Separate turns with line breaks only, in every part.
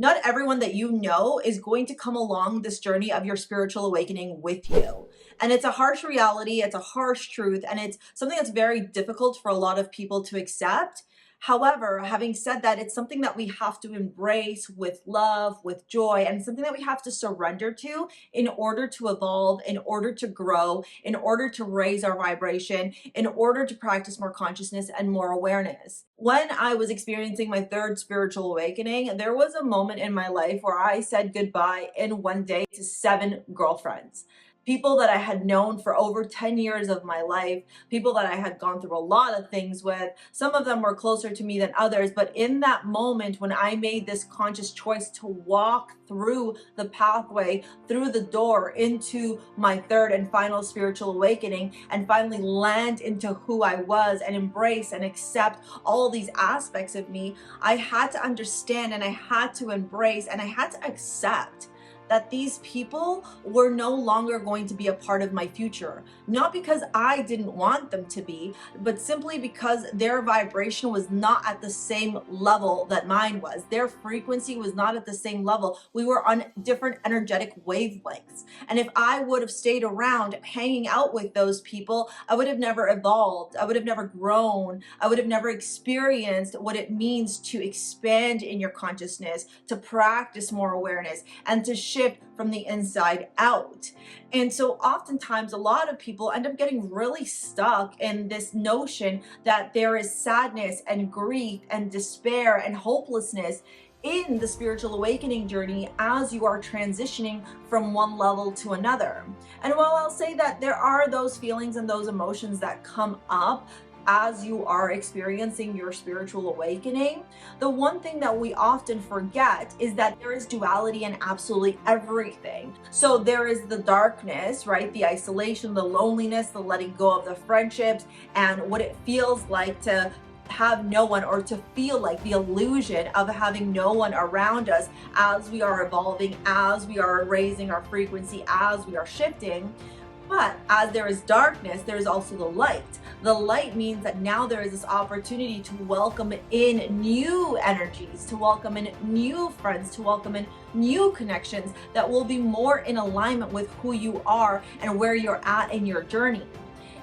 Not everyone that you know is going to come along this journey of your spiritual awakening with you. And it's a harsh reality, it's a harsh truth, and it's something that's very difficult for a lot of people to accept. However, having said that, it's something that we have to embrace with love, with joy, and something that we have to surrender to in order to evolve, in order to grow, in order to raise our vibration, in order to practice more consciousness and more awareness. When I was experiencing my third spiritual awakening, there was a moment in my life where I said goodbye in one day to 7 girlfriends. People that I had known for over 10 years of my life, people that I had gone through a lot of things with. Some of them were closer to me than others, but in that moment when I made this conscious choice to walk through the pathway, through the door into my third and final spiritual awakening, and finally land into who I was and embrace and accept all these aspects of me, I had to understand and I had to embrace and I had to accept that these people were no longer going to be a part of my future. Not because I didn't want them to be, but simply because their vibration was not at the same level that mine was. Their frequency was not at the same level. We were on different energetic wavelengths. And if I would have stayed around hanging out with those people, I would have never evolved. I would have never grown. I would have never experienced what it means to expand in your consciousness, to practice more awareness, and to shift from the inside out. And so oftentimes a lot of people end up getting really stuck in this notion that there is sadness and grief and despair and hopelessness in the spiritual awakening journey as you are transitioning from one level to another. And while I'll say that there are those feelings and those emotions that come up as you are experiencing your spiritual awakening, the one thing that we often forget is that there is duality in absolutely everything. So there is the darkness, right? The isolation, the loneliness, the letting go of the friendships, and what it feels like to have no one, or to feel like the illusion of having no one around us as we are evolving, as we are raising our frequency, as we are shifting. But as there is darkness, there is also the light. The light means that now there is this opportunity to welcome in new energies, to welcome in new friends, to welcome in new connections that will be more in alignment with who you are and where you're at in your journey.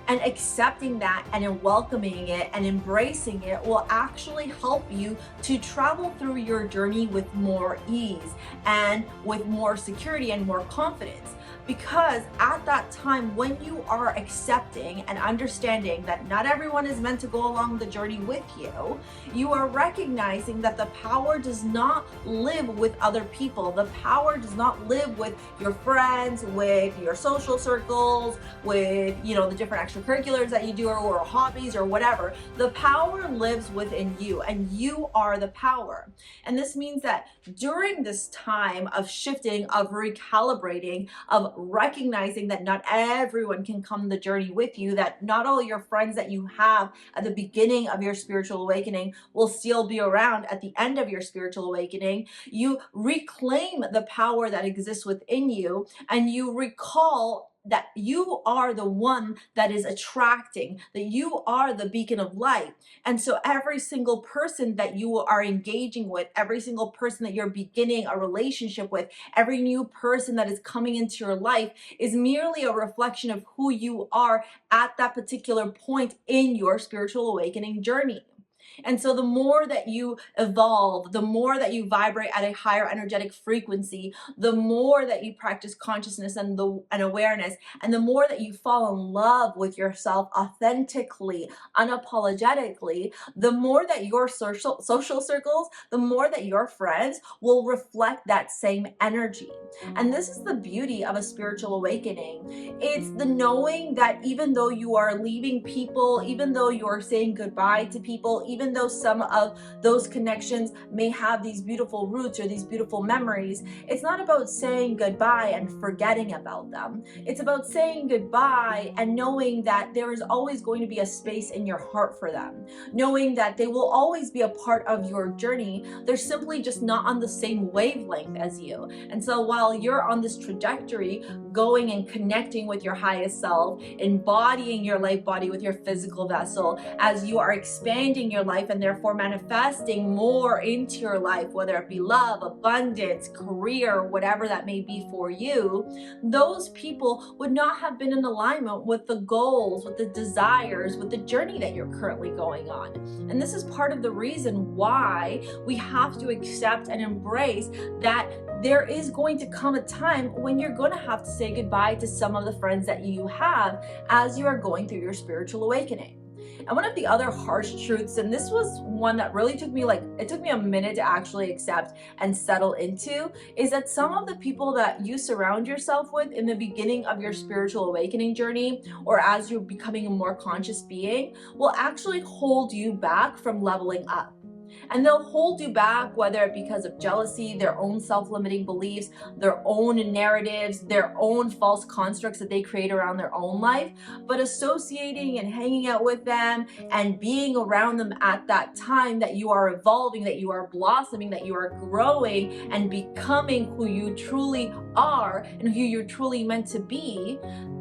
And accepting that and in welcoming it and embracing it will actually help you to travel through your journey with more ease and with more security and more confidence. Because at that time, when you are accepting and understanding that not everyone is meant to go along the journey with you, you are recognizing that the power does not live with other people. The power does not live with your friends, with your social circles, with, the different extracurriculars that you do, or hobbies or whatever. The power lives within you, and you are the power. And this means that during this time of shifting, of recalibrating, of recognizing that not everyone can come the journey with you, that not all your friends that you have at the beginning of your spiritual awakening will still be around at the end of your spiritual awakening, you reclaim the power that exists within you, and you recall that you are the one that is attracting, that you are the beacon of light. And so every single person that you are engaging with, every single person that you're beginning a relationship with, every new person that is coming into your life is merely a reflection of who you are at that particular point in your spiritual awakening journey. And so the more that you evolve, the more that you vibrate at a higher energetic frequency, the more that you practice consciousness and awareness, and the more that you fall in love with yourself authentically, unapologetically, the more that your social circles, the more that your friends will reflect that same energy. And this is the beauty of a spiritual awakening. It's the knowing that even though you are leaving people, even though you are saying goodbye to people, even though some of those connections may have these beautiful roots or these beautiful memories, it's not about saying goodbye and forgetting about them. It's about saying goodbye and knowing that there is always going to be a space in your heart for them, knowing that they will always be a part of your journey. They're simply just not on the same wavelength as you. And so while you're on this trajectory, going and connecting with your highest self, embodying your light body with your physical vessel, as you are expanding your life life and therefore manifesting more into your life, whether it be love, abundance, career, whatever that may be for you, those people would not have been in alignment with the goals, with the desires, with the journey that you're currently going on. And this is part of the reason why we have to accept and embrace that there is going to come a time when you're going to have to say goodbye to some of the friends that you have as you are going through your spiritual awakening. And one of the other harsh truths, and this was one that really took me a minute to actually accept and settle into, is that some of the people that you surround yourself with in the beginning of your spiritual awakening journey, or as you're becoming a more conscious being, will actually hold you back from leveling up. And they'll hold you back, whether it because of jealousy, their own self-limiting beliefs, their own narratives, their own false constructs that they create around their own life. But associating and hanging out with them and being around them at that time that you are evolving, that you are blossoming, that you are growing and becoming who you truly are and who you're truly meant to be,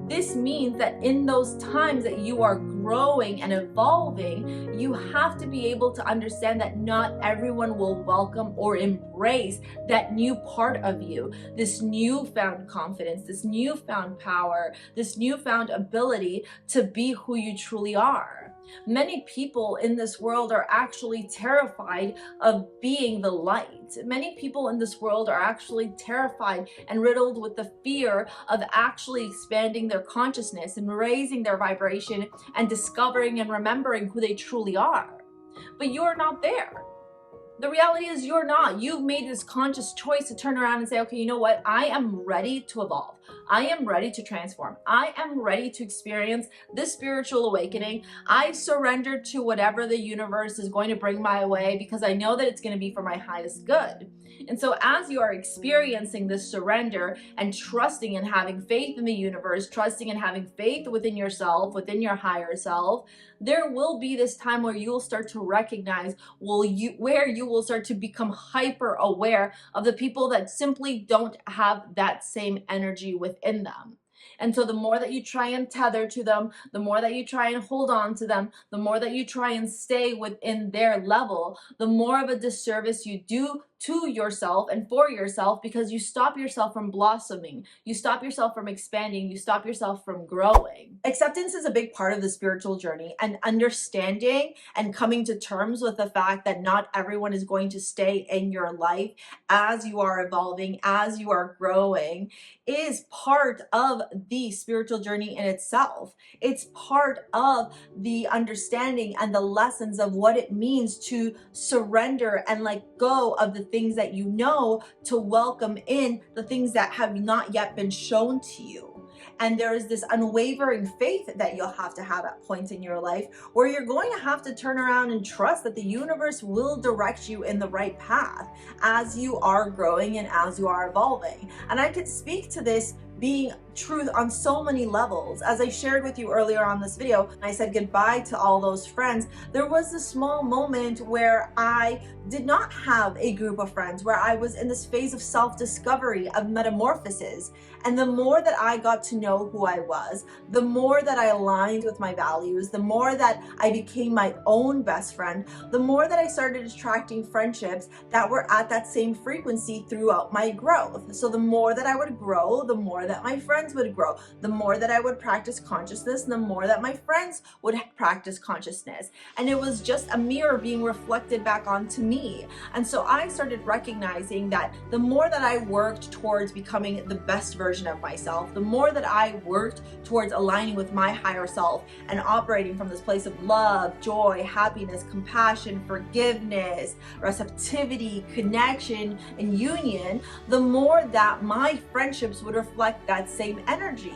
this means that in those times that you are growing and evolving, you have to be able to understand that not everyone will welcome or embrace that new part of you, this newfound confidence, this newfound power, this newfound ability to be who you truly are. Many people in this world are actually terrified of being the light. Many people in this world are actually terrified and riddled with the fear of actually expanding their consciousness and raising their vibration and discovering and remembering who they truly are. But you're not there. The reality is you're not. You've made this conscious choice to turn around and say, okay, you know what? I am ready to evolve. I am ready to transform. I am ready to experience this spiritual awakening. I surrender to whatever the universe is going to bring my way because I know that it's going to be for my highest good. And so as you are experiencing this surrender and trusting and having faith in the universe, trusting and having faith within yourself, within your higher self, there will be this time where you will start to recognize where you will start to become hyper aware of the people that simply don't have that same energy within them. And so the more that you try and tether to them, the more that you try and hold on to them, the more that you try and stay within their level, the more of a disservice you do to yourself and for yourself, because you stop yourself from blossoming, you stop yourself from expanding, you stop yourself from growing. Acceptance is a big part of the spiritual journey, and understanding and coming to terms with the fact that not everyone is going to stay in your life as you are evolving, as you are growing, is part of the spiritual journey in itself. It's part of the understanding and the lessons of what it means to surrender and let go of the things that you know, to welcome in the things that have not yet been shown to you. And there is this unwavering faith that you'll have to have at points in your life where you're going to have to turn around and trust that the universe will direct you in the right path as you are growing and as you are evolving. And I could speak to this being truth on so many levels. As I shared with you earlier on this video, I said goodbye to all those friends. There was a small moment where I did not have a group of friends, where I was in this phase of self-discovery, of metamorphosis. And the more that I got to know who I was, the more that I aligned with my values, the more that I became my own best friend, the more that I started attracting friendships that were at that same frequency throughout my growth. So the more that I would grow, the more that my friends would grow, the more that I would practice consciousness, the more that my friends would practice consciousness. And it was just a mirror being reflected back onto me. And so I started recognizing that the more that I worked towards becoming the best version of myself, the more that I worked towards aligning with my higher self and operating from this place of love, joy, happiness, compassion, forgiveness, receptivity, connection, and union, the more that my friendships would reflect that same energy.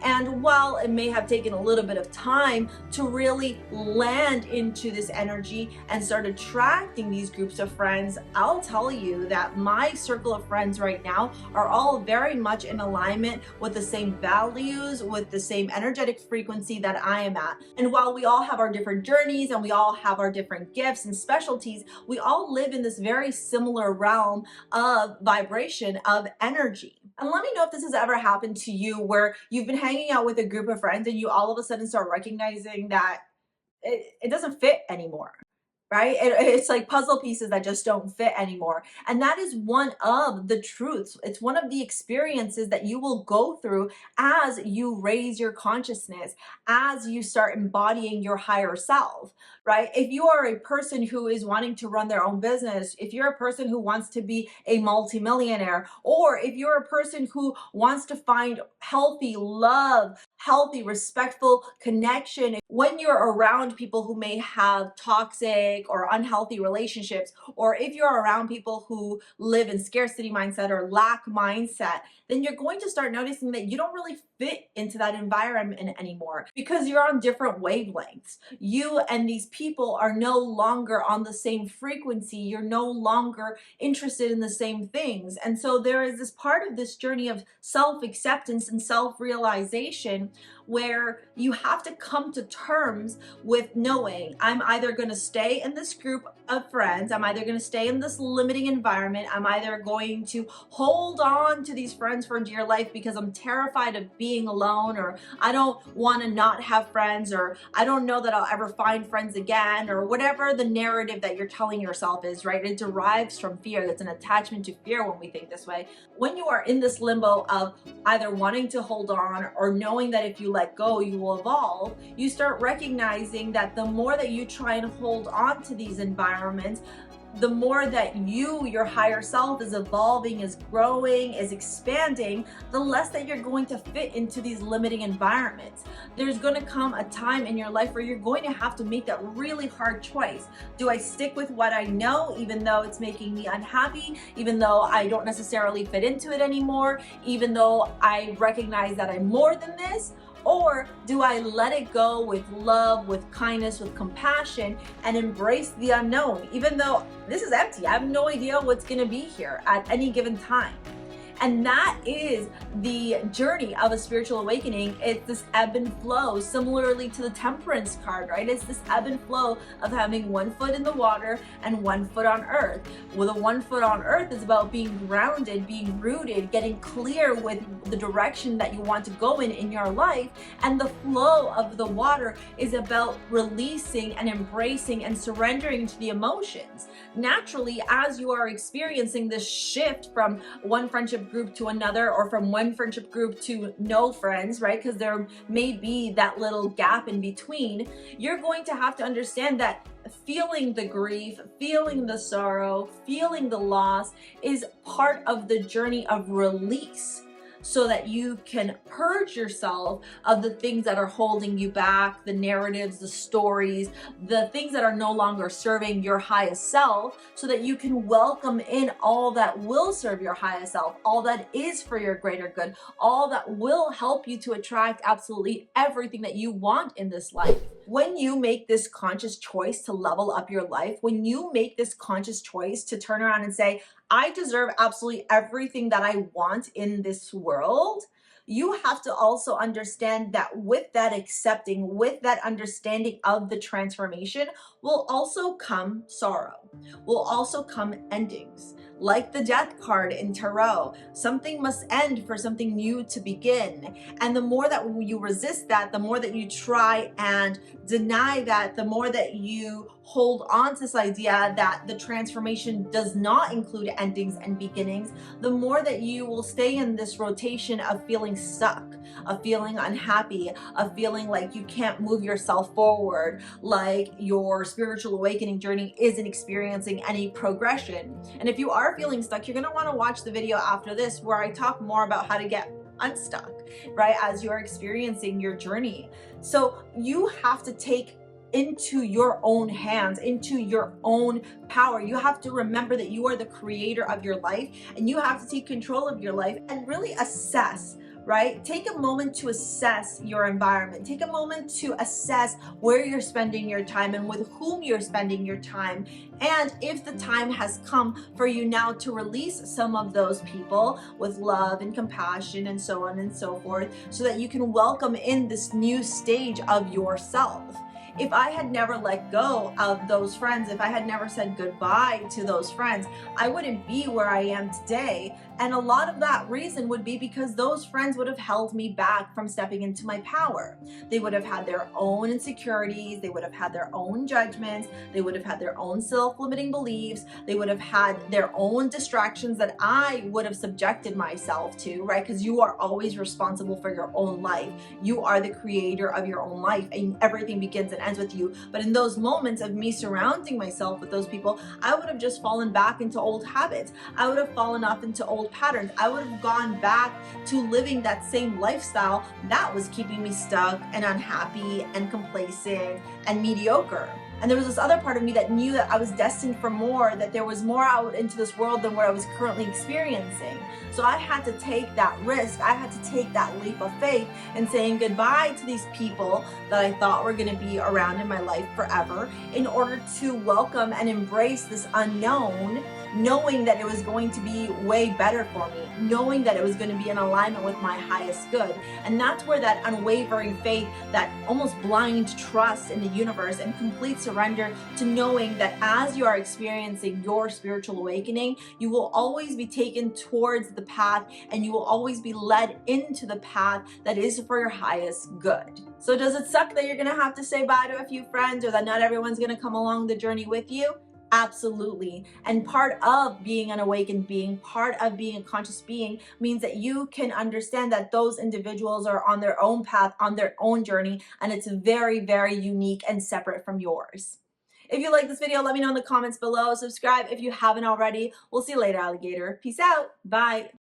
And while it may have taken a little bit of time to really land into this energy and start attracting these groups of friends, I'll tell you that my circle of friends right now are all very much in alignment with the same values, with the same energetic frequency that I am at. And while we all have our different journeys and we all have our different gifts and specialties, we all live in this very similar realm of vibration, of energy. And let me know if this has ever happened to you, where you've been hanging out with a group of friends and you all of a sudden start recognizing that it doesn't fit anymore. right? It's like puzzle pieces that just don't fit anymore. And that is one of the truths. It's one of the experiences that you will go through as you raise your consciousness, as you start embodying your higher self, right? If you are a person who is wanting to run their own business, if you're a person who wants to be a multimillionaire, or if you're a person who wants to find healthy love, healthy, respectful connection, when you're around people who may have toxic or unhealthy relationships, or if you're around people who live in scarcity mindset or lack mindset, then you're going to start noticing that you don't really fit into that environment anymore because you're on different wavelengths. You and these people are no longer on the same frequency. You're no longer interested in the same things. And so there is this part of this journey of self-acceptance and self-realization where you have to come to terms with knowing I'm either going to stay in this group of friends, I'm either going to stay in this limiting environment, I'm either going to hold on to these friends for dear life because I'm terrified of being alone, or I don't want to not have friends, or I don't know that I'll ever find friends again, or whatever the narrative that you're telling yourself is, right? It derives from fear. That's an attachment to fear when we think this way. When you are in this limbo of either wanting to hold on or knowing that if you let go, you will evolve, you start recognizing that the more that you try and hold on to these environments, the more that you, your higher self, is evolving, is growing, is expanding, the less that you're going to fit into these limiting environments. There's going to come a time in your life where you're going to have to make that really hard choice. Do I stick with what I know, even though it's making me unhappy, even though I don't necessarily fit into it anymore, even though I recognize that I'm more than this? Or do I let it go with love, with kindness, with compassion, and embrace the unknown, even though this is empty? I have no idea what's going to be here at any given time. And that is the journey of a spiritual awakening. It's this ebb and flow, similarly to the temperance card, right? It's this ebb and flow of having one foot in the water and one foot on earth. Well, the one foot on earth is about being grounded, being rooted, getting clear with the direction that you want to go in your life. And the flow of the water is about releasing and embracing and surrendering to the emotions. Naturally, as you are experiencing this shift from one friendship group to another, or from one friendship group to no friends, right? Because there may be that little gap in between. You're going to have to understand that feeling the grief, feeling the sorrow, feeling the loss is part of the journey of release, so that you can purge yourself of the things that are holding you back, the narratives, the stories, the things that are no longer serving your highest self, so that you can welcome in all that will serve your highest self, all that is for your greater good, all that will help you to attract absolutely everything that you want in this life. When you make this conscious choice to level up your life, when you make this conscious choice to turn around and say, I deserve absolutely everything that I want in this world, you have to also understand that with that accepting, with that understanding of the transformation, will also come sorrow, will also come endings. Like the death card in tarot, something must end for something new to begin. And the more that you resist that, the more that you try and deny that, the more that you hold on to this idea that the transformation does not include endings and beginnings, the more that you will stay in this rotation of feeling stuck, of feeling unhappy, of feeling like you can't move yourself forward, like your spiritual awakening journey isn't experiencing any progression. And if you are feeling stuck, you're going to want to watch the video after this where I talk more about how to get unstuck, right, as you're experiencing your journey. So you have to take into your own hands, into your own power. You have to remember that you are the creator of your life, and you have to take control of your life and really assess, right? Take a moment to assess your environment. Take a moment to assess where you're spending your time and with whom you're spending your time. And if the time has come for you now to release some of those people with love and compassion and so on and so forth, so that you can welcome in this new stage of yourself. If I had never let go of those friends, if I had never said goodbye to those friends, I wouldn't be where I am today. And a lot of that reason would be because those friends would have held me back from stepping into my power. They would have had their own insecurities, they would have had their own judgments, they would have had their own self-limiting beliefs, they would have had their own distractions that I would have subjected myself to, right? Because you are always responsible for your own life. You are the creator of your own life, and everything begins and ends with you. But in those moments of me surrounding myself with those people, I would have just fallen back into old habits. I would have fallen off into old patterns. I would have gone back to living that same lifestyle that was keeping me stuck and unhappy and complacent and mediocre. And there was this other part of me that knew that I was destined for more, that there was more out into this world than what I was currently experiencing. So I had to take that risk. I had to take that leap of faith and saying goodbye to these people that I thought were going to be around in my life forever in order to welcome and embrace this unknown, knowing that it was going to be way better for me, knowing that it was going to be in alignment with my highest good. And that's where that unwavering faith, that almost blind trust in the universe and complete surrender to knowing that as you are experiencing your spiritual awakening, you will always be taken towards the path and you will always be led into the path that is for your highest good. So does it suck that you're going to have to say bye to a few friends, or that not everyone's going to come along the journey with you? Absolutely. And part of being an awakened being, part of being a conscious being, means that you can understand that those individuals are on their own path, on their own journey, and it's very, very unique and separate from yours. If you like this video, let me know in the comments below. Subscribe if you haven't already. We'll see you later, alligator. Peace out. Bye.